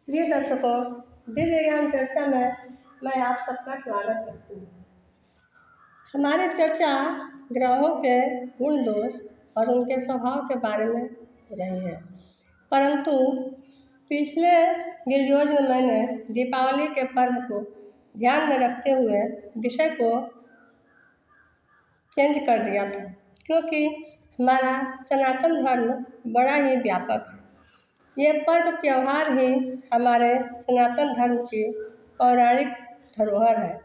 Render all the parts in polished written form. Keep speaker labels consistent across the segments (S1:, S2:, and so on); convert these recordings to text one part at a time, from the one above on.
S1: प्रिय दर्शकों, दिव्य ज्ञान चर्चा में मैं आप सबका स्वागत करती हूँ। हमारी चर्चा ग्रहों के गुण दोष और उनके स्वभाव के बारे में हो रही है, परंतु पिछले वीडियोज में मैंने दीपावली के पर्व को ध्यान में रखते हुए विषय को चेंज कर दिया था, क्योंकि हमारा सनातन धर्म बड़ा ही व्यापक है। ये पर्व त्यौहार ही हमारे सनातन धर्म की पौराणिक धरोहर है।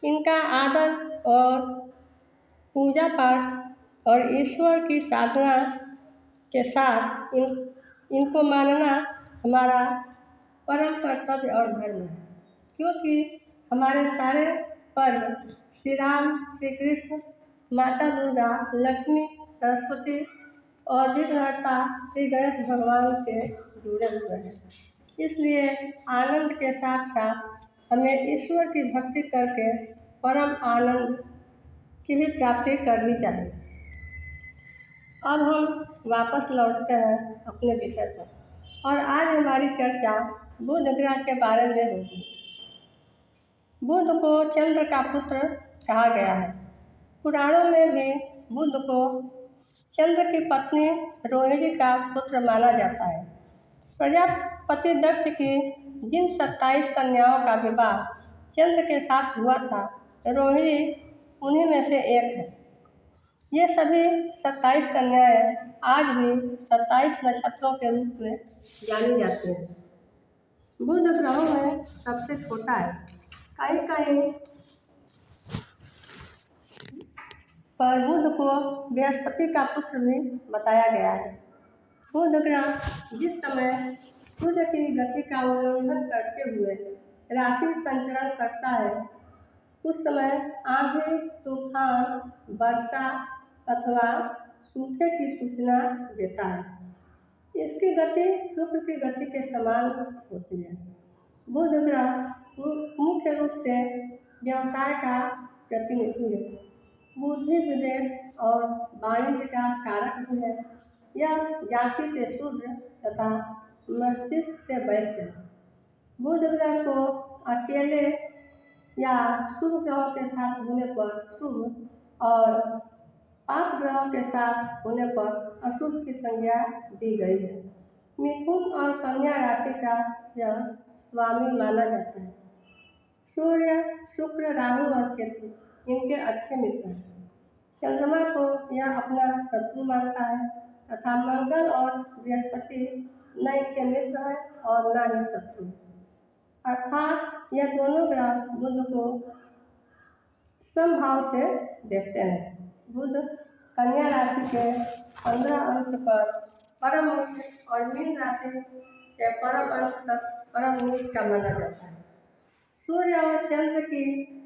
S1: इनका आदर और पूजा पाठ और ईश्वर की साधना के साथ इनको मानना हमारा परम कर्तव्य और धर्म है, क्योंकि हमारे सारे पर्व श्री राम, श्री कृष्ण, माता दुर्गा, लक्ष्मी, सरस्वती और विघ्नहर्ता श्री गणेश भगवान से जुड़े हुए हैं। इसलिए आनंद के साथ साथ हमें ईश्वर की भक्ति करके परम आनंद की भी प्राप्ति करनी चाहिए। अब हम वापस लौटते हैं अपने विषय पर और आज हमारी चर्चा बुध ग्रह के बारे में होगी। बुध को चंद्र का पुत्र कहा गया है। पुराणों में भी बुध को चंद्र की पत्नी रोहिणी का पुत्र माना जाता है। प्रजापति दक्ष की जिन 27 कन्याओं का विवाह चंद्र के साथ हुआ था, रोहिणी उन्हीं में से एक है। ये सभी 27 कन्याएं आज भी 27 नक्षत्रों के रूप में जानी जाती हैं। बुध ग्रहों में सबसे छोटा है। कहीं कहीं पर बुध को बृहस्पति का पुत्र भी बताया गया है। बुध ग्रह जिस समय सूर्य की गति का उल्लंघन करते हुए राशि संचरण करता है, उस समय आंधी, तूफान, वर्षा अथवा सूखे की सूचना देता है। इसकी गति शुक्र की गति के समान होती है। बुध ग्रह मुख्य रूप से व्यवसाय का प्रतिनिधि है। बुद्धि, विवेक और वाणिज्य का कारक भी है। यह जाति से शूद्र तथा मस्तिष्क से वैश्य है। बुध ग्रह को अकेले या शुभ ग्रहों के साथ होने पर शुभ और पाप ग्रहों के साथ होने पर अशुभ की संज्ञा दी गई है। मिथुन और कन्या राशि का यह स्वामी माना जाता है। सूर्य, शुक्र, राहु और केतु इनके अच्छे मित्र हैं। चंद्रमा को यह अपना शत्रु मानता है तथा मंगल और बृहस्पति न इनके मित्र हैं और न ही शत्रु। अर्थात यह दोनों ग्रह बुध को समभाव से देखते हैं। बुध कन्या राशि के 15 अंश पर परम उच्च और मीन राशि के परम अंश तक परम नीच का माना जाता है। सूर्य और चंद्र की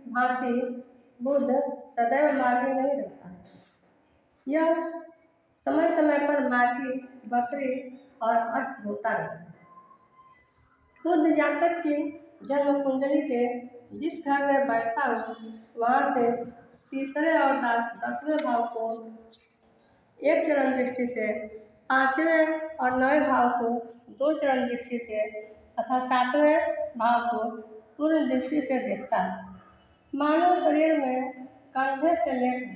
S1: भांति बुध सदैव मार्गी नहीं रहता है। यह समय समय पर मार्गी, बकरी और अष्ट होता रहता है। बुध जातक की जन्म कुंडली के जिस घर में बैठा हो, वहाँ से तीसरे और 10वें भाव को एक चरण दृष्टि से, 5वें और 9वें भाव को 2 चरण दृष्टि से तथा 7वें भाव को पूर्ण दृष्टि से देखता है। मानव शरीर में कंधे से लेकर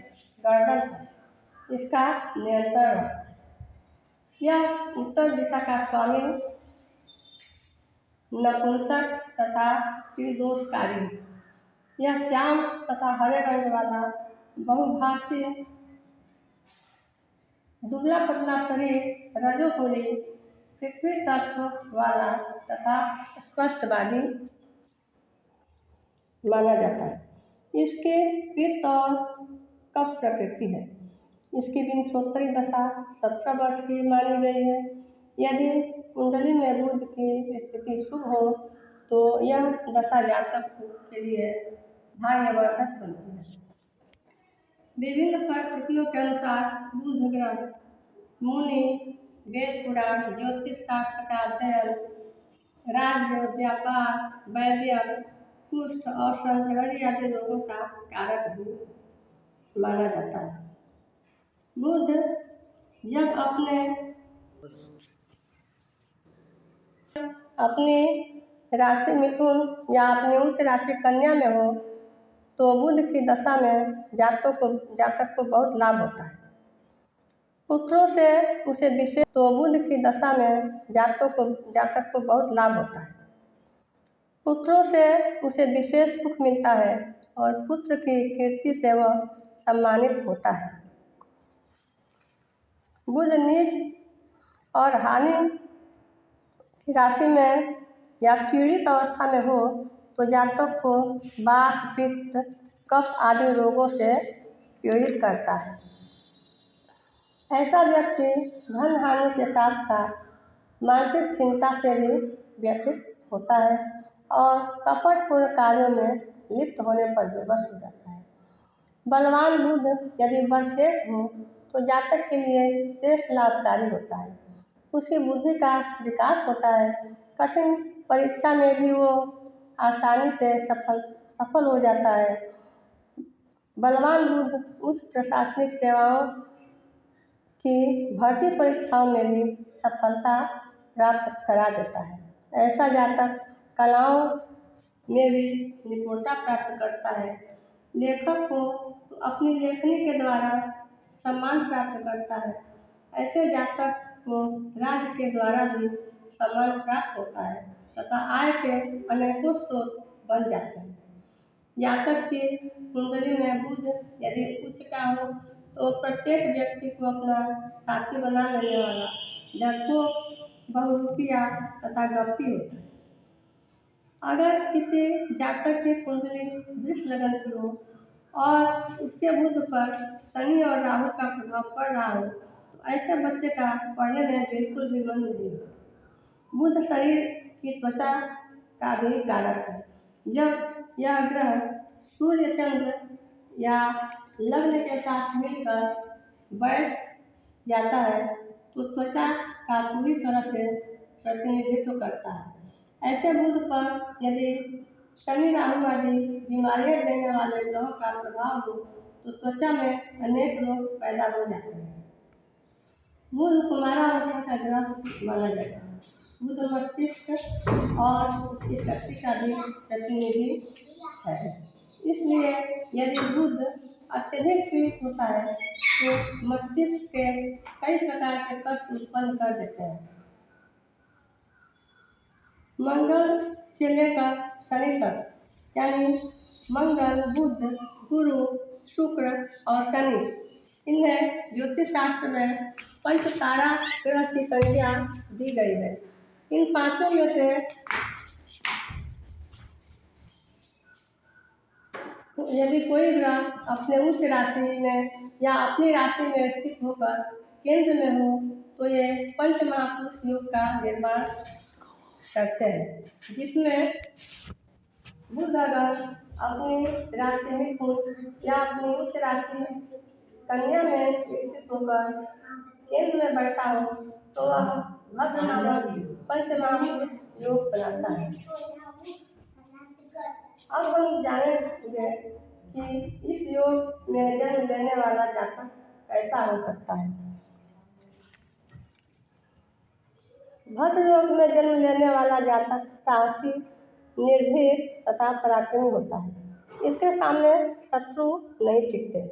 S1: गर्दन तक इसका नियंत्रण रहता है। यह उत्तर दिशा का स्वामी नपुंसक तथा त्रिदोषकारी है। यह श्याम तथा हरे रंग वाला बहुभाषी दुबला पतला शरीर रजोगुणी पृथ्वी तत्व वाला तथा स्पष्टवादी माना जाता है। इसके पित्त और कफ प्रकृति है। इसकी विंशोत्तरी दशा 17 वर्ष की मानी गई है। यदि कुंडली में बुध की स्थिति शुभ हो तो यह दशा जातक के लिए भाग्यवर्धक बनती है। विभिन्न परिस्थितियों के अनुसार बुध ग्रह मुनि, वेद पुराण, ज्योतिष शास्त्र का अध्ययन, राज्य, व्यापार, वैद्य, कुष्ठ और संक्रमण आदि रोगों का कारक भी माना जाता है। बुध जब अपने अपनी राशि मिथुन या अपनी उच्च राशि कन्या में हो तो बुध की दशा में जातक को बहुत लाभ होता है। पुत्रों से उसे विशेष तो बुध की दशा में जातक को बहुत लाभ होता है। पुत्रों से उसे विशेष सुख मिलता है और पुत्र की कीर्ति से वह सम्मानित होता है। बुध नीच और हानि की राशि में या पीड़ित अवस्था में हो तो जातक को वात, पित्त, कफ आदि रोगों से पीड़ित करता है। ऐसा व्यक्ति धन हानि के साथ साथ मानसिक चिंता से भी व्यथित होता है और कपटपूर्ण कार्यों में लिप्त होने पर विवश हो जाता है। बलवान बुध यदि वर्षेष हो तो जातक के लिए श्रेष्ठ लाभकारी होता है। उसकी बुद्धि का विकास होता है। कठिन परीक्षा में भी वो आसानी से सफल हो जाता है। बलवान बुध उच्च प्रशासनिक सेवाओं की भर्ती परीक्षाओं में भी सफलता प्राप्त करा देता है। ऐसा जातक कलाओं में भी निपुणता प्राप्त करता है। लेखक को तो अपनी लेखनी के द्वारा सम्मान प्राप्त करता है। ऐसे जातक को राज्य के द्वारा भी सम्मान प्राप्त होता है तथा आय के अनेकों स्रोत बन जाते हैं। जातक की कुंडली में बुध यदि उच्च का हो तो प्रत्येक व्यक्ति को अपना साथी बना लेने वाला डरपोक, बहुरूपिया तथा गप्पी होता है। अगर किसी जातक की कुंडली वृष लगन की हो और उसके बुध पर शनि और राहु का प्रभाव पड़ रहा हो तो ऐसे बच्चे का पढ़ने में बिल्कुल भी मन नहीं होगा। बुध शरीर की त्वचा का भी कारक है। जब यह ग्रह सूर्य, चंद्र या लग्न के साथ मिलकर बैठ जाता है तो त्वचा का पूरी तरह से प्रतिनिधित्व करता है। ऐसे बुध पर यदि शनि, राहु आदि बीमारियां देने वाले ग्रहों का प्रभाव हो तो त्वचा में अनेक रोग पैदा हो जाते हैं। बुध कुमारावस्था का ग्रह माना जाता है। बुध मस्तिष्क और उसकी शक्ति का भी प्रतिनिधि है। इसलिए यदि बुध अत्यधिक पीड़ित होता है तो मस्तिष्क के कई प्रकार के कष्ट उत्पन्न कर देते हैं। मंगल से लेकर शनि तक यानी मंगल, बुध, गुरु, शुक्र और शनि, इन्हें ज्योतिष शास्त्र में पंचतारा ग्रह की संख्या दी गई है। इन पांचों में से यदि कोई ग्रह अपने उच्च राशि में या अपनी राशि में स्थित होकर केंद्र में हो तो ये पंचमहापुरुष योग का निर्माण करते हैं, जिसमें बुध अगर अपनी राशि मिथुन या अपनी उच्च राशि कन्या में स्थित होकर केंद्र में बैठा हो तो वह भद्र नामक पंचमहापुरुष योग बनाता है। अब हम जानेंगे कि इस योग में जन्म लेने वाला जातक कैसा हो सकता है। भद्र योग में जन्म लेने वाला जातक साहसी, निर्भीक तथा पराक्रमी होता है। इसके सामने शत्रु नहीं टिकते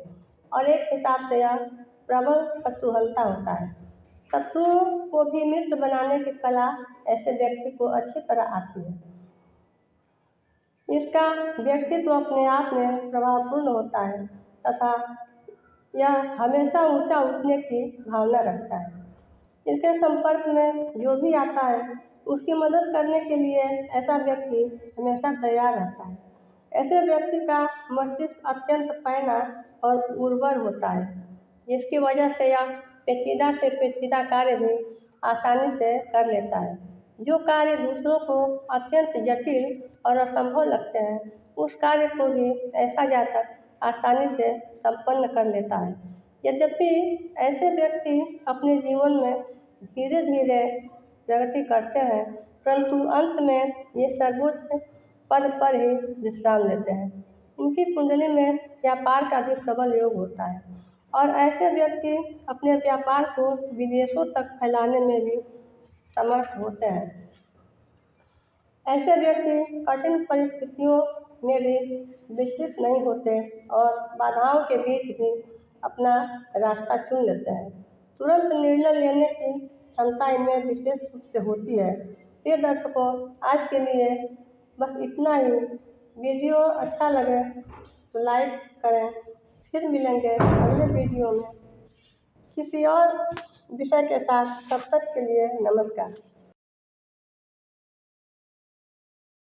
S1: और एक हिसाब से यह प्रबल शत्रुहंता होता है। शत्रुओं को भी मित्र बनाने की कला ऐसे व्यक्ति को अच्छी तरह आती है। इसका व्यक्तित्व अपने आप में प्रभावपूर्ण होता है तथा यह हमेशा ऊंचा उठने की भावना रखता है। इसके संपर्क में जो भी आता है उसकी मदद करने के लिए ऐसा व्यक्ति हमेशा तैयार रहता है। ऐसे व्यक्ति का मस्तिष्क अत्यंत पैना और उर्वर होता है, जिसकी वजह से यह पेचीदा से पेचीदा कार्य भी आसानी से कर लेता है। जो कार्य दूसरों को अत्यंत जटिल और असंभव लगते हैं उस कार्य को भी ऐसा जातक आसानी से संपन्न कर लेता है। यद्यपि ऐसे व्यक्ति अपने जीवन में धीरे धीरे प्रगति करते हैं परंतु अंत में ये सर्वोच्च पद पर ही विश्राम लेते हैं। इनकी कुंडली में व्यापार का भी प्रबल योग होता है और ऐसे व्यक्ति अपने व्यापार को विदेशों तक फैलाने में भी समर्थ होते हैं। ऐसे व्यक्ति कठिन परिस्थितियों में भी विचलित नहीं होते और बाधाओं के बीच भी अपना रास्ता चुन लेते हैं। तुरंत निर्णय लेने की क्षमता इनमें विशेष रूप से होती है। प्रिय दर्शकों, आज के लिए बस इतना ही। वीडियो अच्छा लगे तो लाइक करें। फिर मिलेंगे अगले वीडियो में किसी और विषय के साथ। तब तक के लिए नमस्कार।